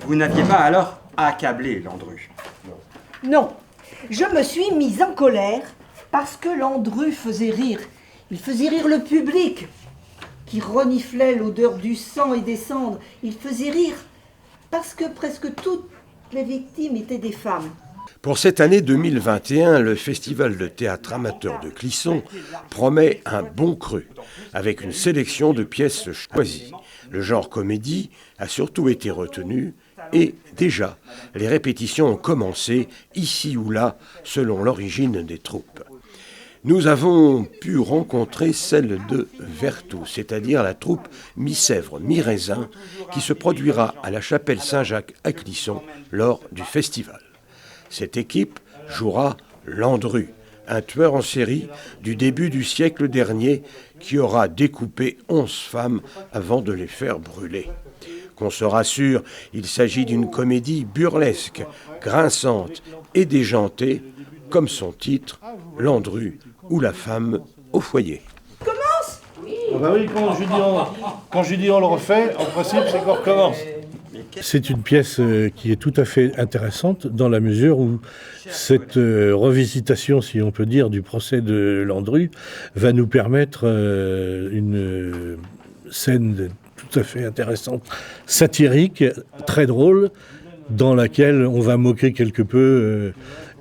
Vous n'aviez pas alors accablé Landru? Non, je me suis mise en colère parce que Landru faisait rire. Il faisait rire le public qui reniflait l'odeur du sang et des cendres. Il faisait rire parce que presque toutes les victimes étaient des femmes. Pour cette année 2021, le Festival de théâtre amateur de Clisson promet un bon cru, avec une sélection de pièces choisies. Le genre comédie a surtout été retenu et déjà, les répétitions ont commencé ici ou là, selon l'origine des troupes. Nous avons pu rencontrer celle de Vertou, c'est-à-dire la troupe Mi-Sèvre, Mi-Raisin, qui se produira à la chapelle Saint-Jacques à Clisson lors du festival. Cette équipe jouera Landru, un tueur en série du début du siècle dernier qui aura découpé 11 femmes avant de les faire brûler. Qu'on se rassure, il s'agit d'une comédie burlesque, grinçante et déjantée, comme son titre, Landru ou la femme au foyer. Commence ? Ah bah oui, quand je dis on le refait, en principe c'est qu'on recommence. C'est une pièce qui est tout à fait intéressante dans la mesure où cette revisitation, si on peut dire, du procès de Landru va nous permettre une scène tout à fait intéressante, satirique, très drôle, dans laquelle on va moquer quelque peu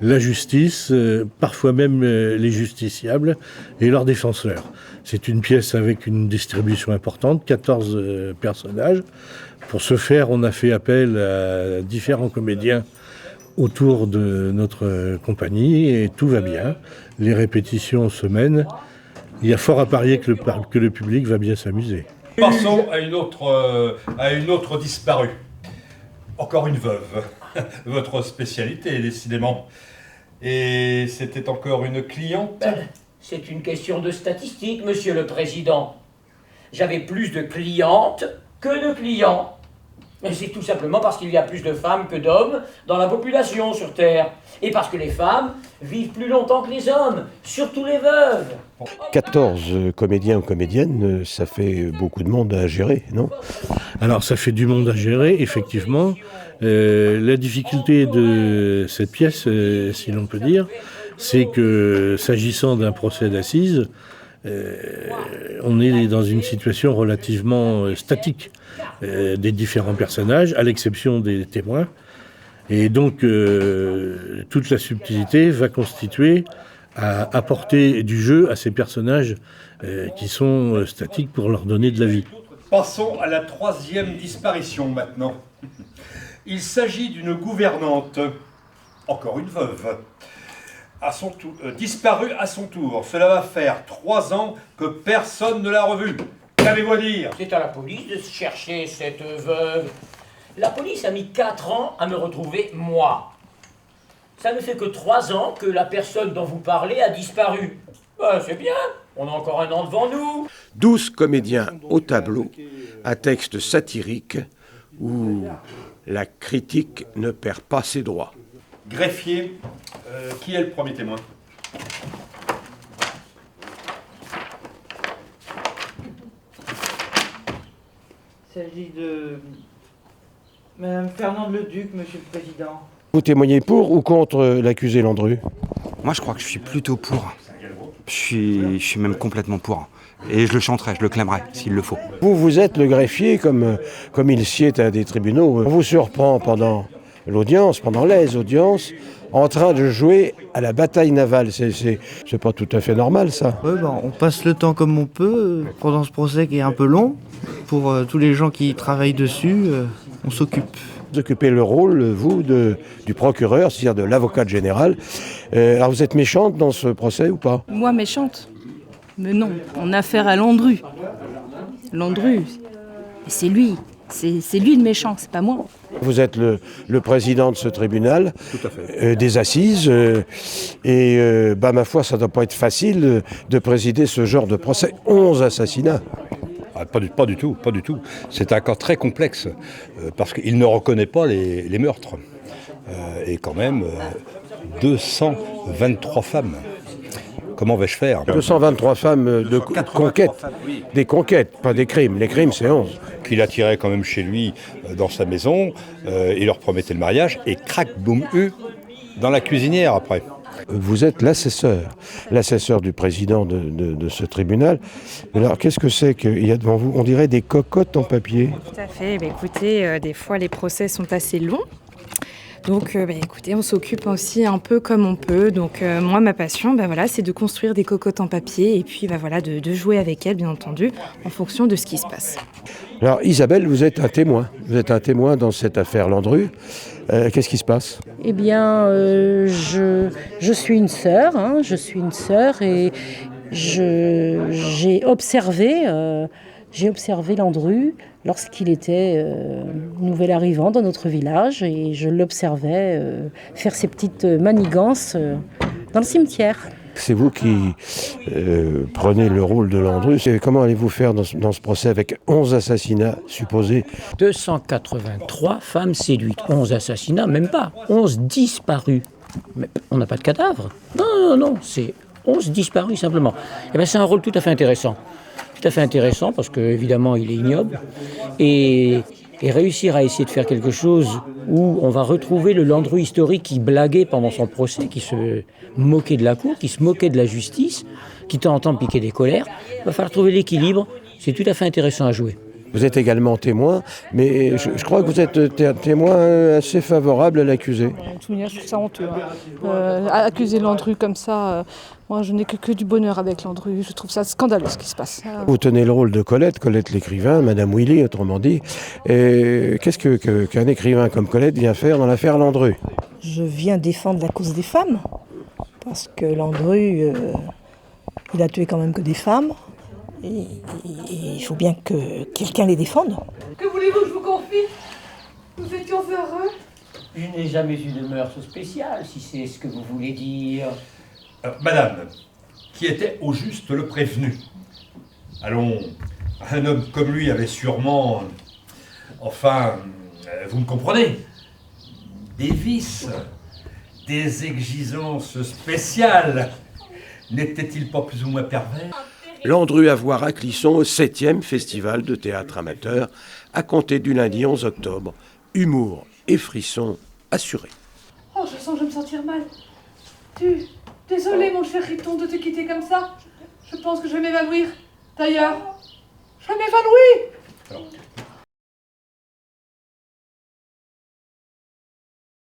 la justice, parfois même les justiciables et leurs défenseurs. C'est une pièce avec une distribution importante, 14 personnages. Pour ce faire, on a fait appel à différents comédiens autour de notre compagnie et tout va bien. Les répétitions se mènent. Il y a fort à parier que le public va bien s'amuser. Passons à une autre disparue. Encore une veuve. Votre spécialité, décidément. Et c'était encore une cliente? C'est une question de statistique, monsieur le président. J'avais plus de clientes que de clients. Mais c'est tout simplement parce qu'il y a plus de femmes que d'hommes dans la population sur Terre. Et parce que les femmes vivent plus longtemps que les hommes, surtout les veuves. 14 comédiens ou comédiennes, ça fait beaucoup de monde à gérer, non? Alors ça fait du monde à gérer, effectivement. La difficulté de cette pièce, si l'on peut dire, c'est que s'agissant d'un procès d'assises, on est dans une situation relativement statique des différents personnages, à l'exception des témoins. Et donc, toute la subtilité va constituer à apporter du jeu à ces personnages qui sont statiques pour leur donner de la vie. Passons à la troisième disparition maintenant. Il s'agit d'une gouvernante, encore une veuve, disparue à son tour. Cela va faire 3 ans que personne ne l'a revue. Qu'avez-vous à dire? C'est à la police de chercher cette veuve. La police a mis 4 ans à me retrouver, moi. Ça ne fait que 3 ans que la personne dont vous parlez a disparu. C'est bien, on a encore un an devant nous. 12 comédiens au tableau, à texte satirique où la critique ne perd pas ses droits. Greffier, qui est le premier témoin? Il s'agit de Madame Fernande Leduc, Monsieur le Président. Vous témoignez pour ou contre l'accusé Landru? Moi, je crois que je suis plutôt pour. Je suis même complètement pour. Et je le chanterai, je le clamerai, s'il le faut. Vous êtes le greffier, comme il sied à des tribunaux. On vous surprend pendant l'audience, pendant les audiences, en train de jouer à la bataille navale. C'est pas tout à fait normal, ça. Ouais, on passe le temps comme on peut pendant ce procès qui est un peu long. Pour tous les gens qui travaillent dessus, on s'occupe. Vous occupez le rôle, vous, du procureur, c'est-à-dire de l'avocate générale. Alors vous êtes méchante dans ce procès ou pas? Moi, méchante? Mais non, on a affaire à Landru. Landru, c'est lui. C'est lui le méchant, c'est pas moi. Vous êtes le président de ce tribunal, Tout à fait. des assises, ma foi, ça ne doit pas être facile de présider ce genre de procès. 11 assassinats. Pas du tout. C'est un cas très complexe, parce qu'il ne reconnaît pas les meurtres. Et quand même, 223 femmes. comment vais-je faire? 223 femmes de conquête, des conquêtes, pas des crimes. Les crimes, c'est 11. Qu'il attirait quand même chez lui, dans sa maison, il leur promettait le mariage, et crac, boum, dans la cuisinière après. Vous êtes l'assesseur du président de ce tribunal. Alors, qu'est-ce que c'est qu'il y a devant vous? On dirait des cocottes en papier. Tout à fait. Écoutez, des fois, les procès sont assez longs. Donc, écoutez, on s'occupe aussi un peu comme on peut. Donc, moi, ma passion, c'est de construire des cocottes en papier et puis, de jouer avec elles, bien entendu, en fonction de ce qui se passe. Alors, Isabelle, vous êtes un témoin. Vous êtes un témoin dans cette affaire Landru. Qu'est-ce qui se passe? Eh bien, je suis une sœur, et j'ai observé Landru lorsqu'il était nouvel arrivant dans notre village, et je l'observais faire ses petites manigances dans le cimetière. C'est vous qui prenez le rôle de Landru. Comment allez-vous faire dans ce procès avec 11 assassinats supposés? 283 femmes séduites, 11 assassinats, même pas, 11 disparus. Mais on n'a pas de cadavre. Non, c'est 11 disparus simplement. Et bien c'est un rôle tout à fait intéressant. Tout à fait intéressant parce qu'évidemment il est ignoble. Et réussir à essayer de faire quelque chose où on va retrouver le Landru historique qui blaguait pendant son procès, qui se moquait de la cour, qui se moquait de la justice, qui de temps en temps piquait des colères. Il va falloir trouver l'équilibre. C'est tout à fait intéressant à jouer. Vous êtes également témoin, mais je crois que vous êtes témoin assez favorable à l'accusé. De toute manière, je trouve ça honteux. Accuser Landru comme ça, moi je n'ai que du bonheur avec Landru. Je trouve ça scandaleux ce qui se passe. Vous tenez le rôle de Colette l'écrivain, Madame Willy autrement dit. Et qu'est-ce qu'un écrivain comme Colette vient faire dans l'affaire Landru? Je viens défendre la cause des femmes, parce que Landru, il a tué quand même que des femmes. Et il faut bien que quelqu'un les défende. Que voulez-vous que je vous confie? Nous étions heureux. Je n'ai jamais eu de mœurs spéciales, si c'est ce que vous voulez dire. Madame, qui était au juste le prévenu. Allons, un homme comme lui avait sûrement... Enfin, vous me comprenez? Des vices, des exigences spéciales. N'était-il pas plus ou moins pervers? Landru à voir à Clisson au 7e Festival de théâtre amateur, à compter du lundi 11 octobre. Humour et frissons assurés. Oh, je sens que je vais me sentir mal. Désolé, mon cher Riton, de te quitter comme ça. Je pense que je vais m'évanouir. D'ailleurs, je vais m'évanouir.